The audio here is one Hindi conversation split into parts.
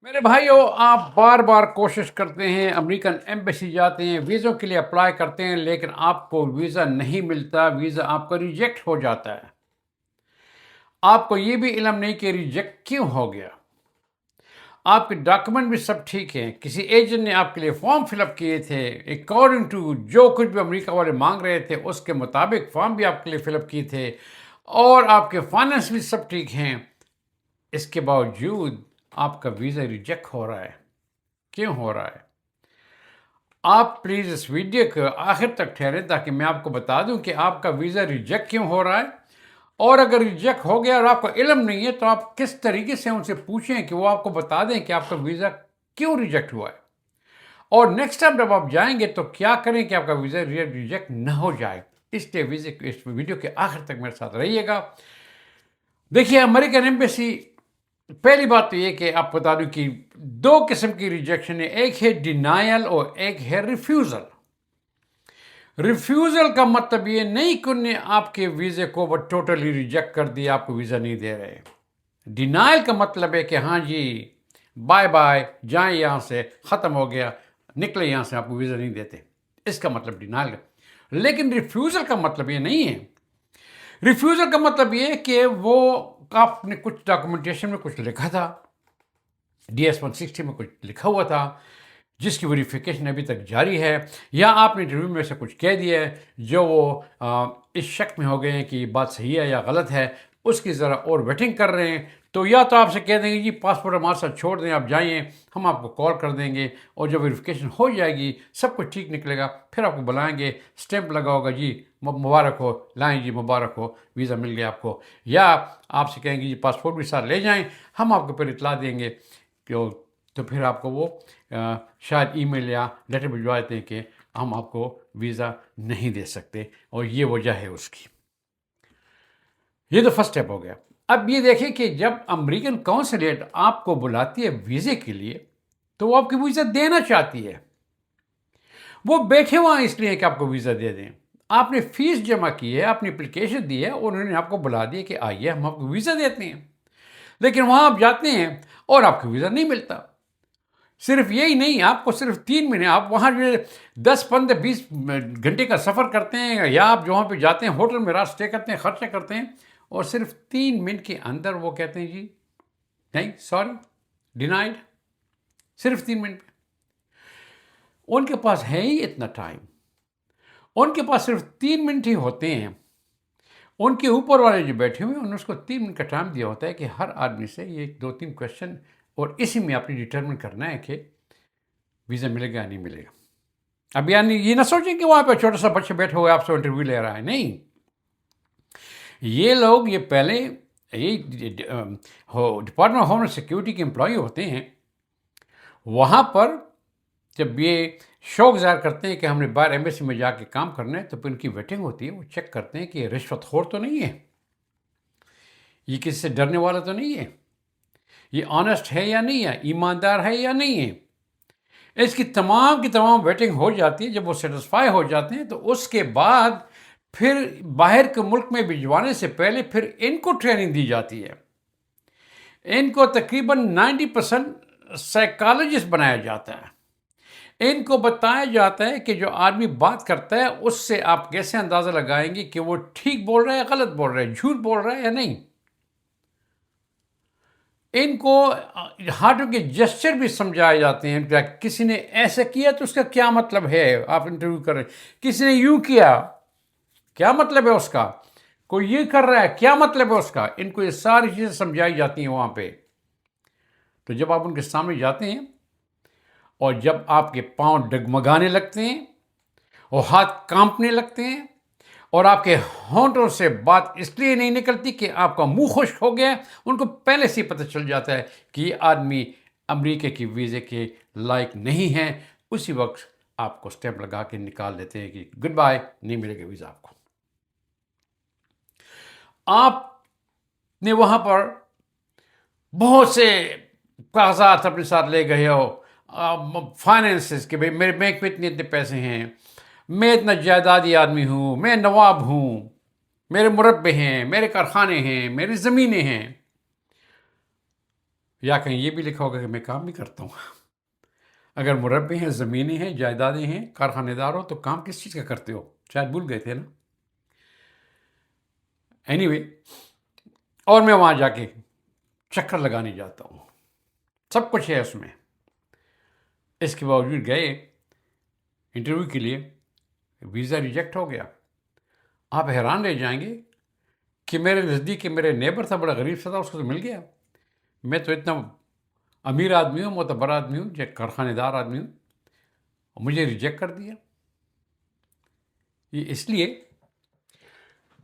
मेरे भाइयों, आप बार बार कोशिश करते हैं, अमेरिकन एम्बेसी जाते हैं, वीज़ों के लिए अप्लाई करते हैं, लेकिन आपको वीज़ा नहीं मिलता, वीज़ा आपका रिजेक्ट हो जाता है। आपको ये भी इल्म नहीं कि रिजेक्ट क्यों हो गया। आपके डॉक्यूमेंट भी सब ठीक हैं, किसी एजेंट ने आपके लिए फॉर्म फिलअप किए थे, अकॉर्डिंग टू जो कुछ भी अमेरिका वाले मांग रहे थे उसके मुताबिक फॉर्म भी आपके लिए फिलअप किए थे, और आपके फाइनेंस भी सब ठीक हैं। इसके बावजूद आपका वीज़ा रिजेक्ट हो रहा है। क्यों हो रहा है? आप प्लीज़ इस वीडियो को आखिर तक ठहरें ताकि मैं आपको बता दूं कि आपका वीज़ा रिजेक्ट क्यों हो रहा है, और अगर रिजेक्ट हो गया और आपको इल्म नहीं है तो आप किस तरीके से उनसे पूछें कि वो आपको बता दें कि आपका वीज़ा क्यों रिजेक्ट हुआ है। और नेक्स्ट टाइम जब आप जाएंगे तो क्या करें कि आपका वीज़ा रिजेक्ट ना हो जाए। इसलिए इस वीडियो के आखिर तक मेरे साथ रहिएगा। देखिए, अमेरिकन एम्बेसी, पहली बात तो ये कि आप बता दूं कि दो किस्म की रिजेक्शन है, एक है डिनायल और एक है रिफ्यूज़ल। रिफ्यूज़ल का मतलब ये नहीं कि उन्होंने आपके वीज़े को वो टोटली रिजेक्ट कर दिया, आपको वीज़ा नहीं दे रहे। डिनायल का मतलब है कि हाँ जी, बाय बाय, जाएं यहाँ से, ख़त्म हो गया, निकले यहाँ से, आपको वीज़ा नहीं देते। इसका मतलब डिनायल का। लेकिन रिफ्यूज़ल का मतलब ये नहीं है। रिफ्यूज़ल का मतलब ये है कि वो आपने कुछ डॉक्यूमेंटेशन में कुछ लिखा था, DS-160 में कुछ लिखा हुआ था, जिसकी वेरिफिकेशन अभी तक जारी है, या आपने इंटरव्यू में से कुछ कह दिया है जो वो इस शक में हो गए हैं कि ये बात सही है या गलत है, उसकी ज़रा और वेटिंग कर रहे हैं, तो या तो आपसे कह देंगे जी पासपोर्ट हमारे साथ छोड़ दें, आप जाइए, हम आपको कॉल कर देंगे, और जब वेरिफिकेशन हो जाएगी, सब कुछ ठीक निकलेगा, फिर आपको बुलाएंगे, स्टैंप लगा होगा, जी मुबारक हो, लाएं जी, मुबारक हो, वीज़ा मिल गया आपको। या आपसे कहेंगे जी पासपोर्ट भी साथ ले जाएं, हम आपको फिर इतला देंगे कि, तो फिर आपको वो शायद ईमेल या लेटर भिजवा देते हैं कि हम आपको वीज़ा नहीं दे सकते, और ये वजह है उसकी। ये तो फर्स्ट स्टेप हो गया। अब ये देखें कि जब अमेरिकन कौंसलेट आपको बुलाती है वीज़े के लिए, तो वो आपकी वीज़ा देना चाहती है। वो बैठे वहाँ इसलिए कि आपको वीज़ा दे दें। आपने फीस जमा की है, आपने एप्लीकेशन दी है, और उन्होंने आपको बुला दिया कि आइए हम आपको वीज़ा देते हैं। लेकिन वहाँ आप जाते हैं और आपको वीज़ा नहीं मिलता। सिर्फ यही नहीं, आपको सिर्फ 3 महीने, आप वहाँ जो है 10, 15, 20 घंटे का सफ़र करते हैं, या आप जो वहाँ पे जाते हैं होटल में रात स्टे करते हैं, खर्चे करते हैं, और सिर्फ 3 मिनट के अंदर वो कहते हैं जी नहीं, सॉरी, डिनाइड। सिर्फ 3 मिनट। उनके पास है ही इतना टाइम, उनके पास सिर्फ 3 मिनट ही होते हैं। उनके ऊपर वाले जो बैठे हुए हैं उन्होंने उसको 3 मिनट का टाइम दिया होता है कि हर आदमी से ये 2-3 क्वेश्चन, और इसी में आपने डिटरमिन करना है कि वीज़ा मिलेगा या नहीं मिलेगा। अब यानी ये ना सोचें कि वहाँ पे छोटा सा बच्चा बैठा हुआ है आपसे इंटरव्यू ले रहा है, नहीं। ये लोग, ये पहले ये डिपार्टमेंट ऑफ होमलैंड सिक्योरिटी के एम्प्लॉय होते हैं। वहाँ पर जब ये शौक ज़ाहिर करते हैं कि हमने बाहर एम्बेसी में जाके काम करना है, तो फिर उनकी वेटिंग होती है, वो चेक करते हैं कि ये रिश्वतखोर तो नहीं है, ये किसी से डरने वाला तो नहीं है, ये ऑनेस्ट है या नहीं है, ईमानदार है या नहीं है। इसकी तमाम की तमाम वेटिंग हो जाती है। जब वो सेटिस्फाई हो जाते हैं तो उसके बाद फिर बाहर के मुल्क में भिजवाने से पहले फिर इनको ट्रेनिंग दी जाती है। इनको तकरीबन 90% साइकोलॉजिस्ट बनाया जाता है। इनको बताया जाता है कि जो आदमी बात करता है उससे आप कैसे अंदाज़ा लगाएंगे कि वो ठीक बोल रहा है, गलत बोल रहा है, झूठ बोल रहा है या नहीं। इनको हाथों के जेस्चर भी समझाए जाते हैं। क्या किसी ने ऐसा किया तो उसका क्या मतलब है, आप इंटरव्यू कर रहे हैं, किसी ने यूं किया, क्या मतलब है उसका, कोई ये कर रहा है, क्या मतलब है उसका। इनको ये सारी चीज़ें समझाई जाती हैं वहाँ पे। तो जब आप उनके सामने जाते हैं और जब आपके पांव डगमगाने लगते हैं और हाथ कांपने लगते हैं और आपके होंठों से बात इसलिए नहीं निकलती कि आपका मुंह खुश्क हो गया, उनको पहले से ही पता चल जाता है कि ये आदमी अमेरिका की वीज़े के लायक नहीं है। उसी वक्त आपको स्टैंप लगा के निकाल देते हैं कि गुड बाय, नहीं मिलेगा वीज़ा आपको। आपने वहाँ पर बहुत से कागजात अपने साथ ले गए हो, फाइनेंसेस के, भाई मेरे बैंक में इतने इतने पैसे हैं, मैं इतना जायदादी आदमी हूँ, मैं नवाब हूँ, मेरे मुरब्बे हैं, मेरे कारखाने हैं, मेरी ज़मीनें हैं। या कहीं ये भी लिखा होगा कि मैं काम भी करता हूँ। अगर मुरब्बे हैं, ज़मीनें हैं, जायदादें हैं, कारखानेदार हो, तो काम किस चीज़ का करते हो? शायद भूल गए थे ना। एनीवे, और मैं वहाँ जाके चक्कर लगाने जाता हूँ, सब कुछ है उसमें। इसके बावजूद गए इंटरव्यू के लिए, वीज़ा रिजेक्ट हो गया। आप हैरान रह जाएंगे कि मेरे नज़दीक के मेरे नेबर था, बड़ा गरीब सा था, उसको तो मिल गया। मैं तो इतना अमीर आदमी हूँ, मोतबर आदमी हूँ, कारखानेदार आदमी हूँ, मुझे रिजेक्ट कर दिया। ये इसलिए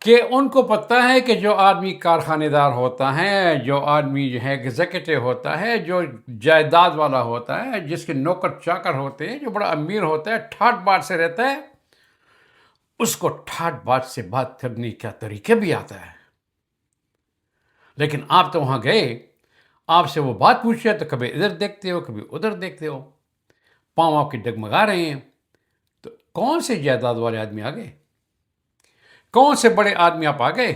कि उनको पता है कि जो आदमी कारखानेदार होता है, जो आदमी जो है एग्जीक्यूटिव होता है, जो जायदाद वाला होता है, जिसके नौकर चाकर होते हैं, जो बड़ा अमीर होता है, ठाट बाट से रहता है, उसको ठाट बाट से बात करने का तरीके भी आता है। लेकिन आप तो वहां गए, आपसे वो बात पूछे तो कभी इधर देखते हो, कभी उधर देखते हो, पाँव आपके डगमगा रहे हैं। तो कौन से जायदाद वाले आदमी आ गए? कौन से बड़े आदमी आप आ गए?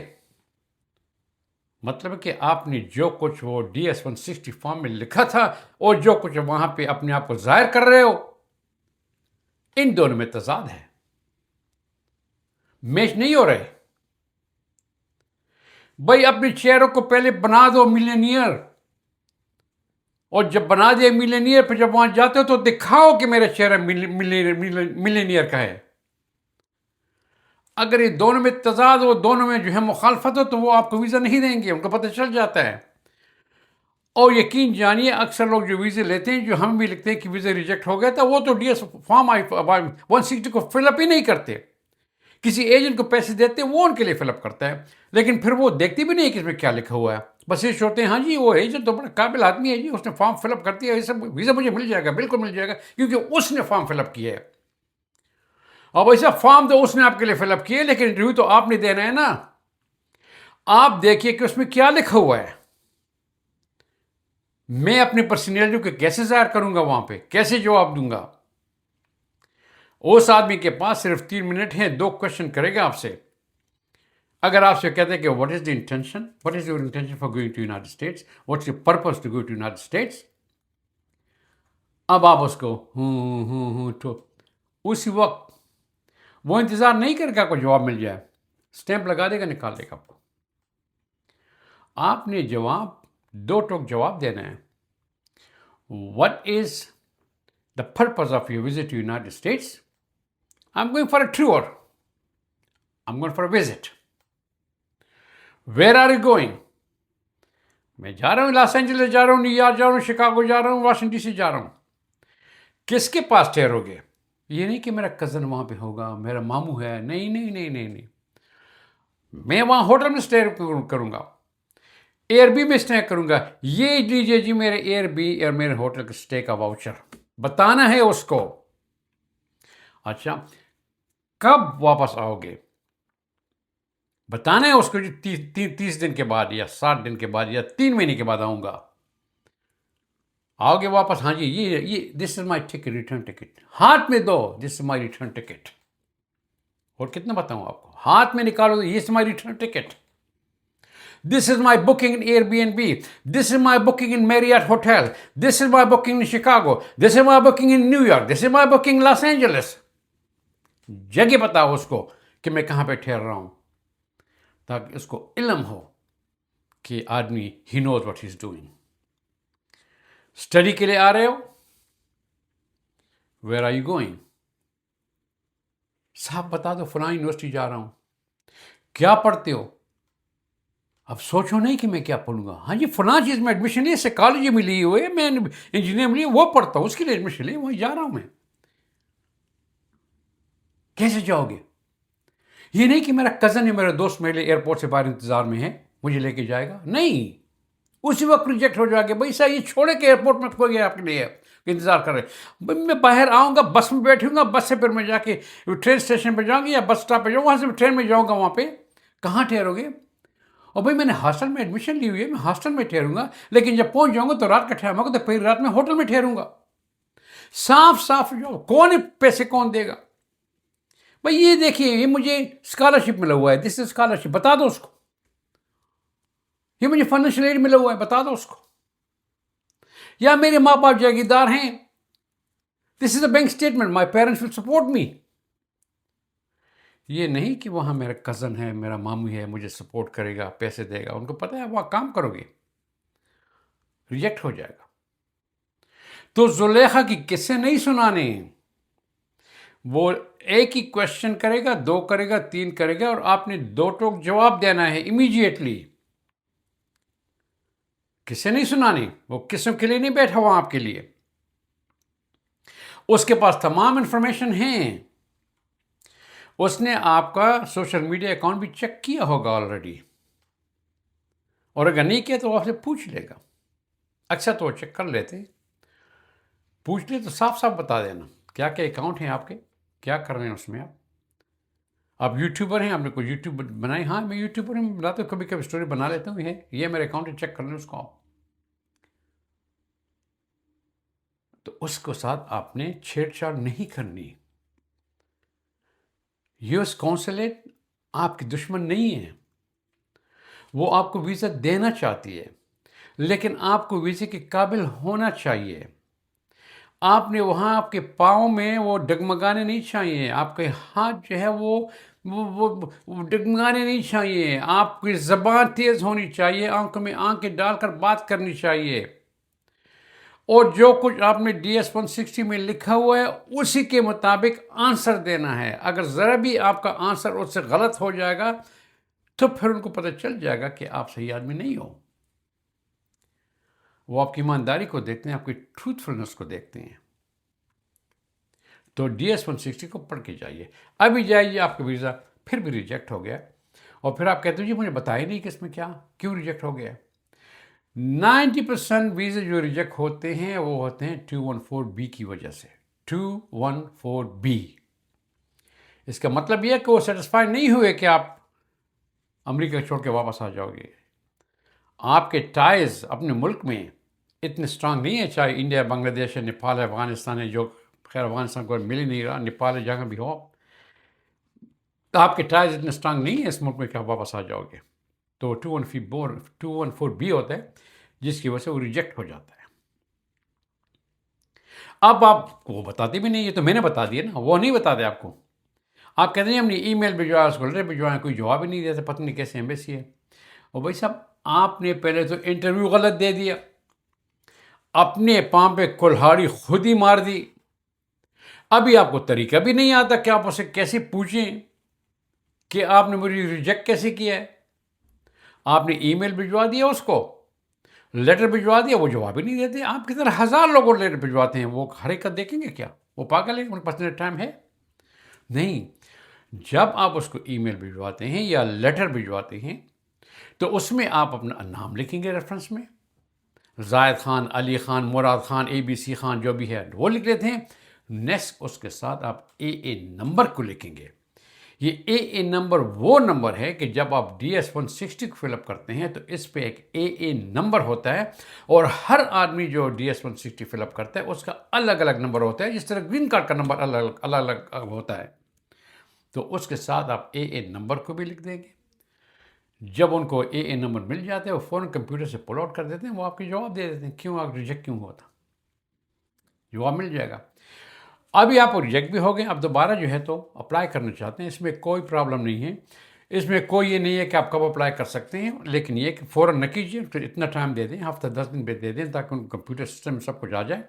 मतलब कि आपने जो कुछ वो DS-160 फॉर्म में लिखा था और जो कुछ वहां पे अपने आप को जाहिर कर रहे हो, इन दोनों में तजाद है, मैच नहीं हो रहे। भाई अपने चेहरों को पहले बना दो मिलियनियर, और जब बना दिया मिलियनियर, फिर जब वहां जाते हो तो दिखाओ कि मेरा चेहरा मिलियनियर का है। अगर ये दोनों में तजाद हो, दोनों में जो है मुखालफत हो, तो वो आपको वीज़ा नहीं देंगे, उनको पता चल जाता है। और यकीन जानिए, अक्सर लोग जो वीज़े लेते हैं, जो हम भी लिखते हैं कि वीज़ा रिजेक्ट हो गया था, वो तो DS फॉर्म 160 को फिलअप ही नहीं करते। किसी एजेंट को पैसे देते हैं, वो उनके लिए फिलअप करता है, लेकिन फिर वो देखते भी नहीं कि इसमें क्या लिखा हुआ है। बस ये सोचते हैं हाँ जी वो एजेंट तो बड़ा काबिल आदमी है जी, उसने फॉर्म फिलअप कर दिया, ये सब वीज़ा मुझे मिल जाएगा, बिल्कुल मिल जाएगा, क्योंकि उसने फॉर्म फिलअप किया है। अब ऐसा फॉर्म तो उसने आपके लिए फिलअप किया, लेकिन इंटरव्यू तो आपने देना है ना। आप देखिए कि उसमें क्या लिखा हुआ है। मैं अपनी पर्सनैलिटी को कैसे जाहिर करूंगा वहां पे, कैसे जवाब दूंगा? उस आदमी के पास सिर्फ 3 मिनट है, 2 क्वेश्चन करेगा आपसे। अगर आपसे कहते हैं कि what is the intention, what is your intention for going to United States, what's your purpose to go to United States, अब आप उसको तो उसी वक्त वो इंतजार नहीं करेगा आपको जवाब मिल जाए, स्टैंप लगा देगा, निकाल देगा आपको। आपने जवाब 2 टोक जवाब देना है। What is the purpose of your visit to United States? I am going for a tour, I am going for a visit. Where are you going? मैं जा रहा हूँ लॉस एंजलिस जा रहा हूँ, न्यूयॉर्क जा रहा हूँ, शिकागो जा रहा हूँ, वाशिंगटन DC जा रहा हूँ। किसके पास ठहरोगे? ये नहीं कि मेरा कज़न वहाँ पे होगा, मेरा मामू है, नहीं नहीं नहीं नहीं नहीं, मैं वहाँ होटल में स्टे करूँगा, एयरबी में स्टे करूँगा। ये लीजिए जी मेरे एयरबी और मेरे होटल के स्टे का वाउचर, बताना है उसको। अच्छा, कब वापस आओगे? बताना है उसको जी 30 दिन के बाद या 60 दिन के बाद या 3 महीने के बाद आऊँगा। आओगे वापस, हाँ जी ये this is my ticket, return ticket, हाथ में दो, this is my return ticket. और कितना बताऊं आपको, हाथ में निकालो, ये is my return ticket, this is my booking in Airbnb, this is my booking in Marriott hotel, this is my booking in Chicago, this is my booking in New York, this is my booking Los Angeles. जगह बताओ उसको कि मैं कहां पे ठहर रहा हूं, ताकि उसको इल्म हो कि आदमी he knows what he is doing. Study के लिए आ रहे हो? Where are you going? साहब बता दो, फलां यूनिवर्सिटी जा रहा हूं। क्या पढ़ते हो? अब सोचो नहीं कि मैं क्या पढ़ूंगा, हाँ जी फलां चीज में एडमिशन लिया, साइकोलॉजी में ली हुई है, मैं इंजीनियरिंग में लिया, वो पढ़ता हूं, उसके लिए एडमिशन लिया, वहीं जा रहा हूं मैं। कैसे जाओगे? ये नहीं कि मेरा कजन है, मेरा दोस्त मेरे लिए एयरपोर्ट से बाहर इंतजार में है, मुझे लेके जाएगा, नहीं, उसी वक्त रिजेक्ट हो जाएगा। भाई साहब ये छोड़े के एयरपोर्ट में कोई आपके लिए इंतजार कर रहे। भाई मैं बाहर आऊँगा, बस में बैठूंगा, बस से फिर मैं जाके ट्रेन स्टेशन पर जाऊँगी या बस स्टॉप पर जाऊँगा, वहाँ से ट्रेन में जाऊँगा, वहाँ पे कहाँ ठहरोगे? और भाई मैंने हॉस्टल में एडमिशन ली हुई है, मैं हॉस्टल में ठहरूंगा, लेकिन जब पहुँच जाऊँगा तो रात का टाइम होगा, तो फिर रात में होटल में ठहरूंगा। साफ साफ जो कौन पैसे कौन देगा? भाई ये देखिए, ये मुझे स्कॉलरशिप मिला हुआ है, दिस इज स्कॉलरशिप, बता दो उसको। ये मुझे फाइनेंशियल एड मिला हुआ है, बता दो उसको। या मेरे माँ बाप जागीरदार हैं, this is a bank statement, my parents will support me. ये नहीं कि वहाँ मेरा कज़न है, मेरा मामू है, मुझे सपोर्ट करेगा, पैसे देगा, उनको पता है वहाँ काम करोगे, रिजेक्ट हो जाएगा। तो जुलेखा की किस्से नहीं सुनाने, वो एक ही क्वेश्चन करेगा, 2 करेगा, 3 करेगा, और आपने 2 टोक जवाब देना है इमीडिएटली। किस्से नहीं सुनाने, वो किस्सों के लिए नहीं बैठा हुआ आपके लिए, उसके पास तमाम इंफॉर्मेशन है, उसने आपका सोशल मीडिया अकाउंट भी चेक किया होगा ऑलरेडी, और अगर नहीं किया तो वो आपसे पूछ लेगा। अच्छा, तो वो चेक कर लेते, पूछ ले तो साफ साफ बता देना क्या क्या अकाउंट हैं आपके, क्या कर रहे हैं उसमें आप यूट्यूबर हैं, आपने कोई यूट्यूब बनाई? हाँ, मैं यूट्यूबर हूँ, बनाते कभी कभी स्टोरी बना लेता हूँ, ये मेरे अकाउंट है, चेक कर लें उसको आप। तो उसके साथ आपने छेड़छाड़ नहीं करनी। यूएस कॉन्सुलेट आपकी दुश्मन नहीं है, वो आपको वीज़ा देना चाहती है, लेकिन आपको वीज़े के काबिल होना चाहिए। आपने वहाँ आपके पाँव में वो डगमगाने नहीं चाहिए, आपके हाथ जो है वो डगमगाने नहीं चाहिए, आपकी ज़बान तेज़ होनी चाहिए, आंखों में आंखें डालकर बात करनी चाहिए, और जो कुछ आपने DS 160 में लिखा हुआ है उसी के मुताबिक आंसर देना है। अगर ज़रा भी आपका आंसर उससे गलत हो जाएगा तो फिर उनको पता चल जाएगा कि आप सही आदमी नहीं हो। वो आपकी ईमानदारी को देखते हैं, आपकी ट्रूथफुलनेस को देखते हैं। तो DS 160 को पढ़ के जाइए। अभी जाइए, आपका वीज़ा फिर भी रिजेक्ट हो गया, और फिर आप कहते हो जी मुझे बताया नहीं कि इसमें क्या क्यों रिजेक्ट हो गया। 90% वीज़े जो रिजेक्ट होते हैं वो होते हैं 214B की वजह से। 214B, इसका मतलब यह है कि वो सेटिस्फाई नहीं हुए कि आप अमेरिका छोड़ के वापस आ जाओगे। आपके टाइज अपने मुल्क में इतने स्ट्रांग नहीं है, चाहे इंडिया, बांग्लादेश है, नेपाल है, अफगानिस्तान है, जो खैर अफगानिस्तान को मिल ही नहीं रहा, नेपाल है, जहाँ भी हो, तो आपके टाइज इतने स्ट्रांग नहीं है इस मुल्क में कि आप वापस आ जाओगे। तो 214B होता है, जिसकी वजह से वो रिजेक्ट हो जाता है। अब आपको वो बताते भी नहीं, है तो मैंने बता दिया ना, वो नहीं बताते आपको। आप कहते हैं हमने ईमेल भिजवाया, उसको लेटर भिजवाया, कोई जवाब ही नहीं देता, पता नहीं कैसे एम्बेसी है। और भाई साहब, आपने पहले तो इंटरव्यू गलत दे दिया, अपने पाँव पे कुल्हाड़ी खुद ही मार दी। अभी आपको तरीका भी नहीं आता कि आप उसे कैसे पूछें कि आपने मुझे रिजेक्ट कैसे किया है। आपने ईमेल भिजवा दिया, उसको लेटर भिजवा दिया, वो जवाब ही नहीं देते। आपकी तरह 1000 लोगों लेटर भिजवाते हैं, वो हर एक का देखेंगे क्या? वो पागल है, उनके पास इतना टाइम है नहीं। जब आप उसको ईमेल भिजवाते हैं या लेटर भिजवाते हैं तो उसमें आप अपना नाम लिखेंगे रेफरेंस में, जायद खान, अली खान, मुराद खान, ABC खान, जो भी है वो लिख लेते हैं। नेक्स्ट उसके साथ आप AA नंबर को लिखेंगे। ये AA नंबर वो नंबर है कि जब आप DS 160 को फिलअप करते हैं तो इस पे एक AA नंबर होता है, और हर आदमी जो DS 160 फिलअप करता है उसका अलग अलग नंबर होता है, जिस तरह ग्रीन कार्ड का नंबर अलग अलग होता है। तो उसके साथ आप AA नंबर को भी लिख देंगे। जब उनको AA नंबर मिल जाता है वो फ़ौरन कंप्यूटर से पुल आउट कर देते हैं, वो आपके जवाब दे देते हैं क्यों आप रिजेक्ट क्यों हुआ था, जवाब मिल जाएगा। अभी आप रिजेक्ट भी हो गए, आप दोबारा जो है तो अप्लाई करना चाहते हैं, इसमें कोई प्रॉब्लम नहीं है। इसमें कोई ये नहीं है कि आप कब अप्लाई कर सकते हैं, लेकिन ये कि फ़ौरन न कीजिए, फिर इतना टाइम दे दें, हफ्ता 10 दिन दे दें, ताकि उन कंप्यूटर सिस्टम में सब कुछ आ जाए,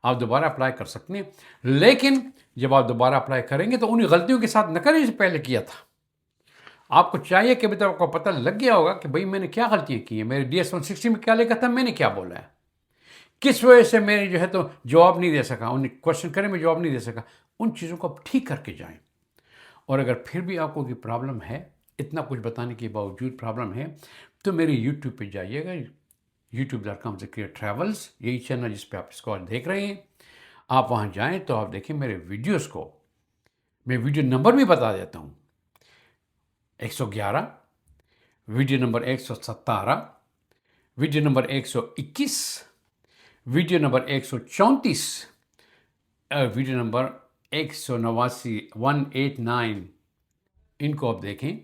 आप दोबारा अप्लाई कर सकते हैं। लेकिन जब आप दोबारा अप्लाई करेंगे तो उन्हीं गलतियों के साथ न करें जैसे पहले किया था। आपको चाहिए कि अभी तक आपको पता लग गया होगा कि भाई मैंने क्या गलतियाँ की हैं, मेरे DS 160 में क्या लिखा था, मैंने क्या बोला है, किस वजह से मैं जो है तो जवाब नहीं दे सका, उन क्वेश्चन करें मैं जवाब नहीं दे सका। उन चीज़ों को आप ठीक करके जाएं। और अगर फिर भी आपको कोई प्रॉब्लम है, इतना कुछ बताने के बावजूद प्रॉब्लम है, तो मेरे यूट्यूब पे जाइएगा, youtube.com ज़कीर ट्रैवल्स, यही चैनल जिस पे आप इसको देख रहे हैं। आप वहाँ जाएँ तो आप देखें मेरे वीडियोज़ को, मैं वीडियो नंबर भी बता देता हूँ, 111, video number 117, video number 121, video number 134, video number 189, 189, इनको आप देखें।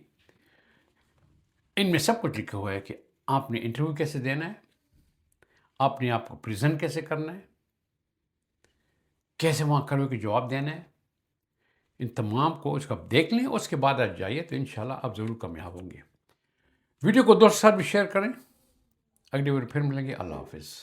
इनमें सब कुछ लिखा हुआ है कि आपने इंटरव्यू कैसे देना है, अपने आप को प्रेजेंट कैसे करना है, कैसे वहाँ खड़े होकर जवाब देना है, इन तमाम को उसका देख लें, उसके बाद आप जाइए तो इंशाल्लाह आप ज़रूर कामयाब होंगे। वीडियो को दोस्तों के साथ भी शेयर करें। अगली वीडियो फिर मिलेंगे। अल्लाह हाफिज़।